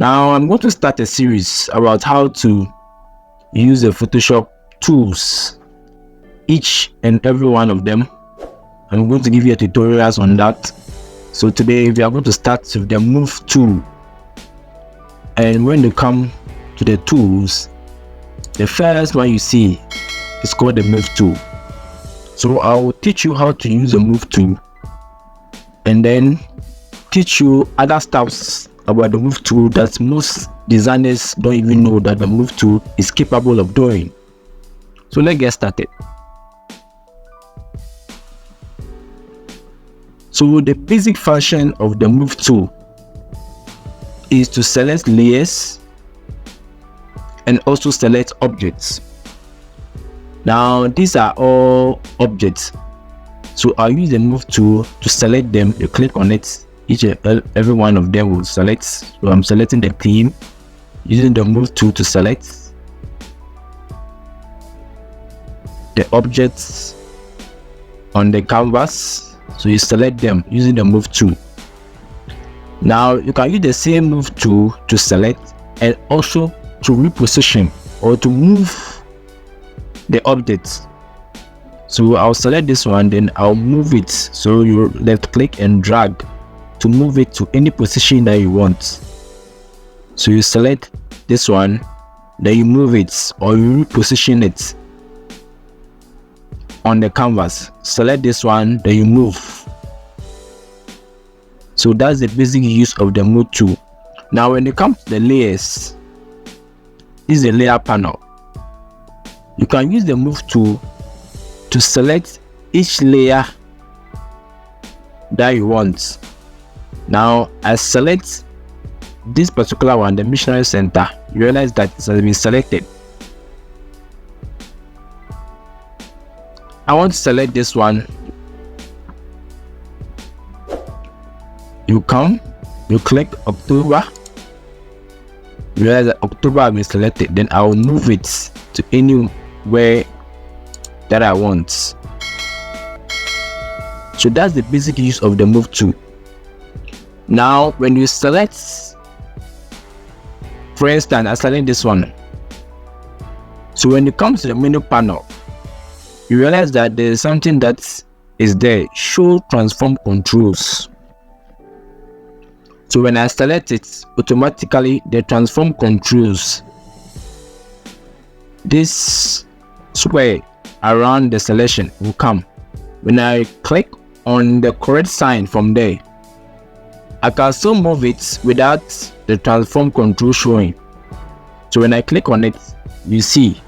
Now I'm going to start a series about how to use the Photoshop tools, each and every one of them. I'm going to give you a tutorials on that. So today we are going to start with the move tool, and when you come to the tools, the first one you see is called the move tool. So I will teach you how to use the move tool and then teach you other stuffs about the move tool that most designers don't even know that the move tool is capable of doing. So let's get started. So the basic function of the move tool is to select layers and also select objects. Now these are all objects, so I'll use the move tool to select them. You click on it, each and every one of them will select. So I'm selecting the theme using the move tool to select the objects on the canvas. So you select them using the move tool. Now you can use the same move tool to select and also to reposition or to move the objects. So I'll select this one, then I'll move it. So you left click and drag to move it to any position that you want. So you select this one, then you move it or you reposition it on the canvas. Select this one, then you move. So that's the basic use of the move tool. Now when it comes to the layers, this is the layer panel. You can use the move tool to select each layer that you want. Now I select this particular one, the missionary center. You realize that it has been selected. I want to select this one. You come, you click October. You realize that October has been selected. Then I will move it to anywhere that I want. So that's the basic use of the move tool. Now when you select, for instance, I select this one. So when it comes to the menu panel, you realize that there is something that is there, show transform controls. So when I select it, automatically the transform controls, this square around the selection will come. When I click on the correct sign from there, I can still move it without the transform control showing. So when I click on it, you see,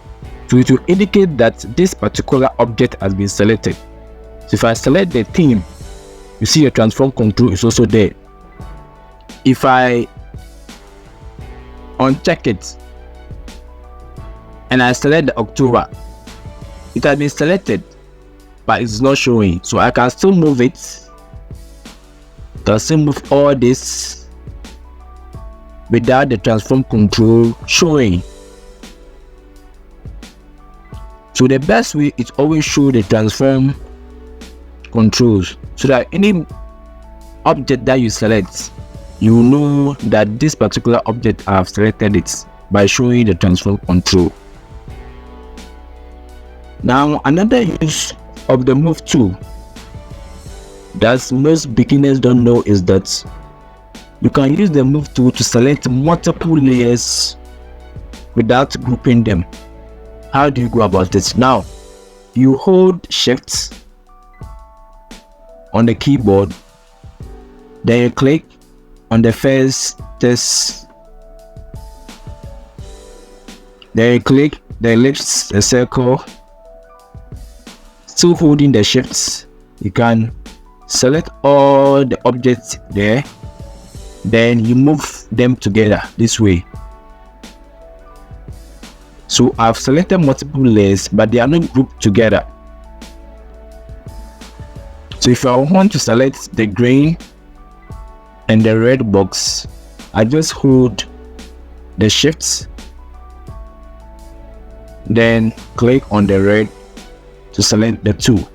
so it will indicate that this particular object has been selected. So if I select the theme, you see the transform control is also there. If I uncheck it and I select the October, it has been selected but it's not showing. So I can still move it. I can still move all this without the transform control showing. So the best way is always show the transform controls, so that any object that you select, you know that this particular object I have selected it by showing the transform control. Now another use of the move tool that most beginners don't know is that you can use the move tool to select multiple layers without grouping them. How do you go about this? Now you hold shift on the keyboard, then you click on the first test, then you click the ellipse, the circle, still holding the shifts. You can select all the objects there, then you move them together this way. So I've selected multiple layers, but they are not grouped together. So if I want to select the green and the red box, I just hold the shift, then click on the red to select the two.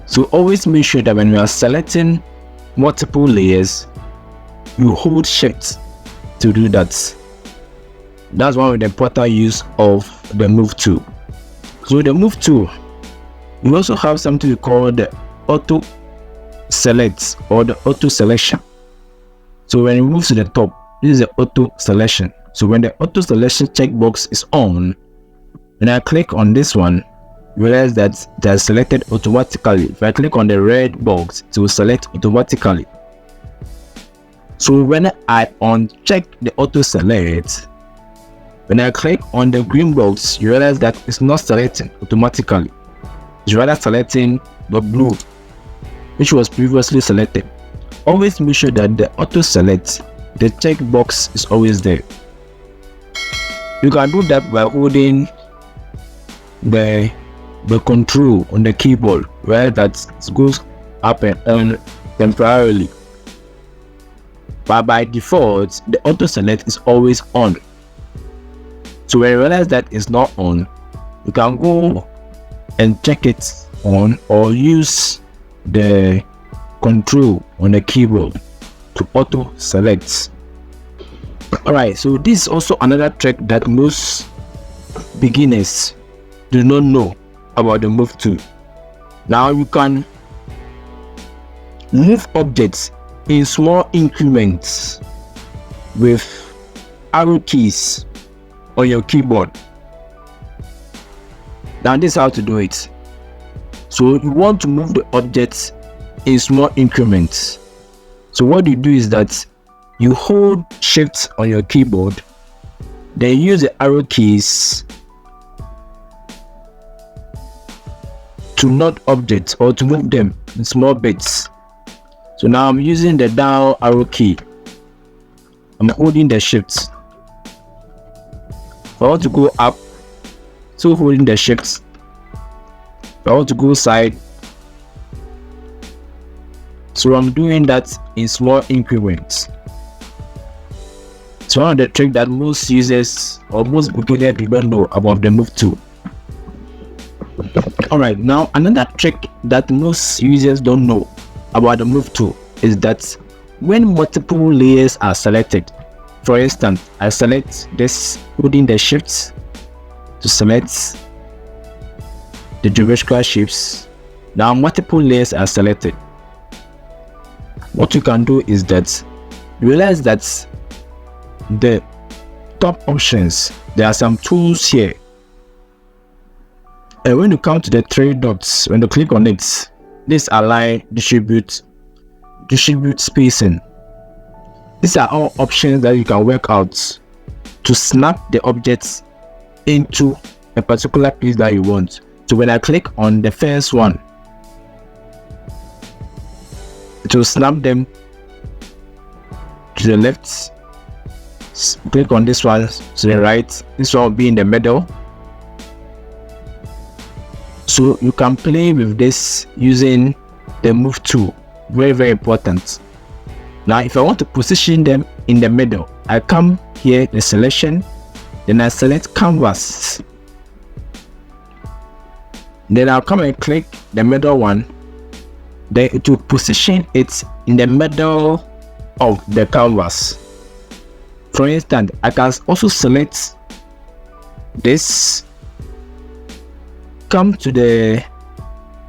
So always make sure that when you are selecting multiple layers, you hold shift to do that. That's one of the important use of the move tool. So the move tool, you also have something we call the auto select or the auto selection. So when you move to the top, this is the auto selection. So when the auto selection checkbox is on, when I click on this one, you realize that they are selected automatically. If I click on the red box, it will select automatically. So when I uncheck the auto select, when I click on the green box, you realize that it's not selecting automatically. It's rather selecting the blue, which was previously selected. Always make sure that the auto select, the checkbox is always there. You can do that by holding the control on the keyboard, where that goes up and down temporarily. But by default, the auto select is always on. So when you realize that it's not on, you can go and check it on or use the control on the keyboard to auto select. Alright, so this is also another trick that most beginners do not know about the move tool. Now you can move objects in small increments with arrow keys on your keyboard. Now this is how to do it. So you want to move the objects in small increments. So what you do is that you hold shift on your keyboard, then use the arrow keys to node objects or to move them in small bits. So now I'm using the down arrow key. I'm holding the shift. If I want to go up, so holding the shift. If I want to go side, so I'm doing that in small increments. It's one of the tricks that most users or most beginners don't know about the move tool. Alright, now another trick that most users don't know about the move tool is that when multiple layers are selected, for instance, I select this holding the shift to select the geometrical shapes. Now multiple layers are selected. What you can do is that you realize that the top options, there are some tools here, and when you come to the three dots, when you click on it, this align, distribute spacing. These are all options that you can work out to snap the objects into a particular place that you want. So when I click on the first one, it will snap them to the left. Click on this one to the right. This one will be in the middle. So you can play with this using the move tool. Very important. Now if I want to position them in the middle, I come here, the selection, then I select canvas, then I'll come and click the middle one, then it will position it in the middle of the canvas. For instance, I can also select this, come to the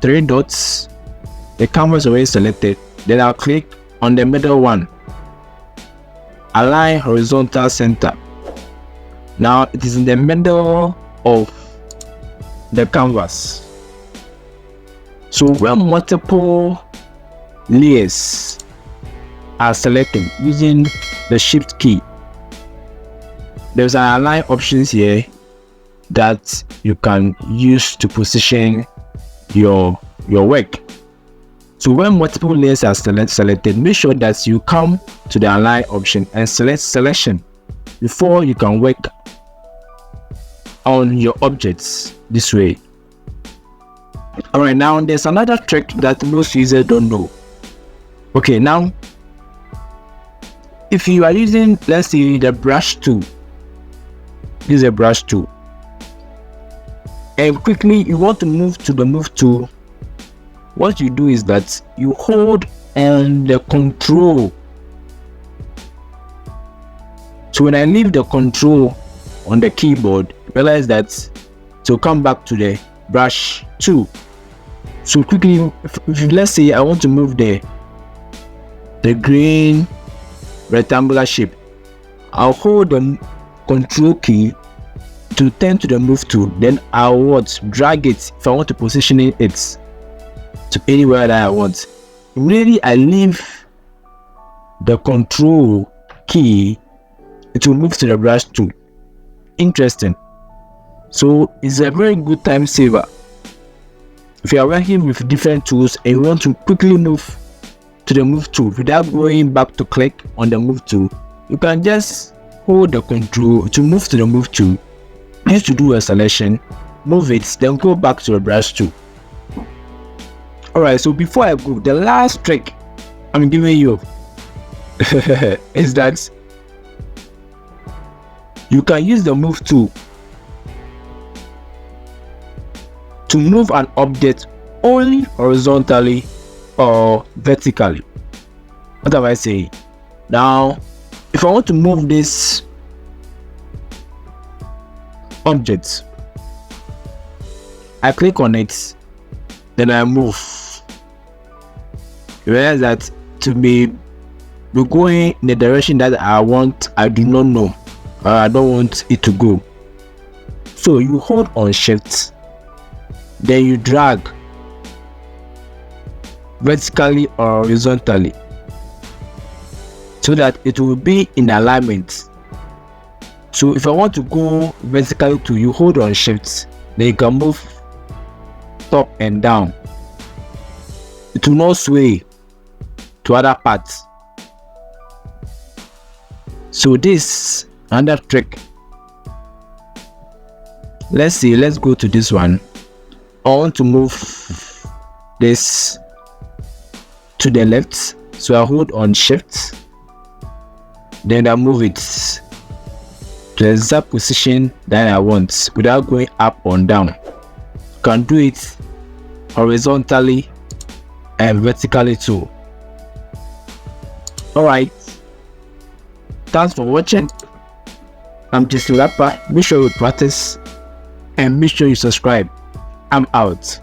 three dots, the canvas already selected, then I'll click on the middle one, align horizontal center. Now it is in the middle of the canvas. So when multiple layers are selected using the shift key, there's an align options here that you can use to position your work. So when multiple layers are selected, make sure that you come to the align option and select selection before you can work on your objects this way. Alright, now there's another trick that most users don't know. Okay, now if you are using, let's say, the brush tool, this is a brush tool, and quickly you want to move to the move tool, what you do is that you hold and the control So when I leave the control on the keyboard, realize that to come back to the brush tool. So quickly, if let's say I want to move the green rectangular shape, I'll hold the control key to turn to the move tool, then I'll drag it if I want to position it to anywhere that I want. Immediately I leave the control key, it will move to the brush tool. Interesting. So it's a very good time saver. If you are working with different tools and you want to quickly move to the move tool without going back to click on the move tool, you can just hold the control to move to the move tool. Just to do a selection, move it, then go back to the brush tool. Alright, so before I go, the last trick I'm giving you is that you can use the move tool to move an object only horizontally or vertically. What am I saying? Now, if I want to move this object, I click on it, then I move. You realize that to be going in the direction that I want, I do not know, or I don't want it to go. So you hold on Shift, then you drag vertically or horizontally so that it will be in alignment. So if I want to go vertically too, you hold on Shift, then you can move up and down. It will not sway to other parts. So this another trick. Let's go to this one. I want to move this to the left, so I hold on Shift, then I move it to the exact position that I want without going up or down. You can do it horizontally and vertically too. Alright, thanks for watching. I'm just a rapper. Make sure you practice and make sure you subscribe. I'm out.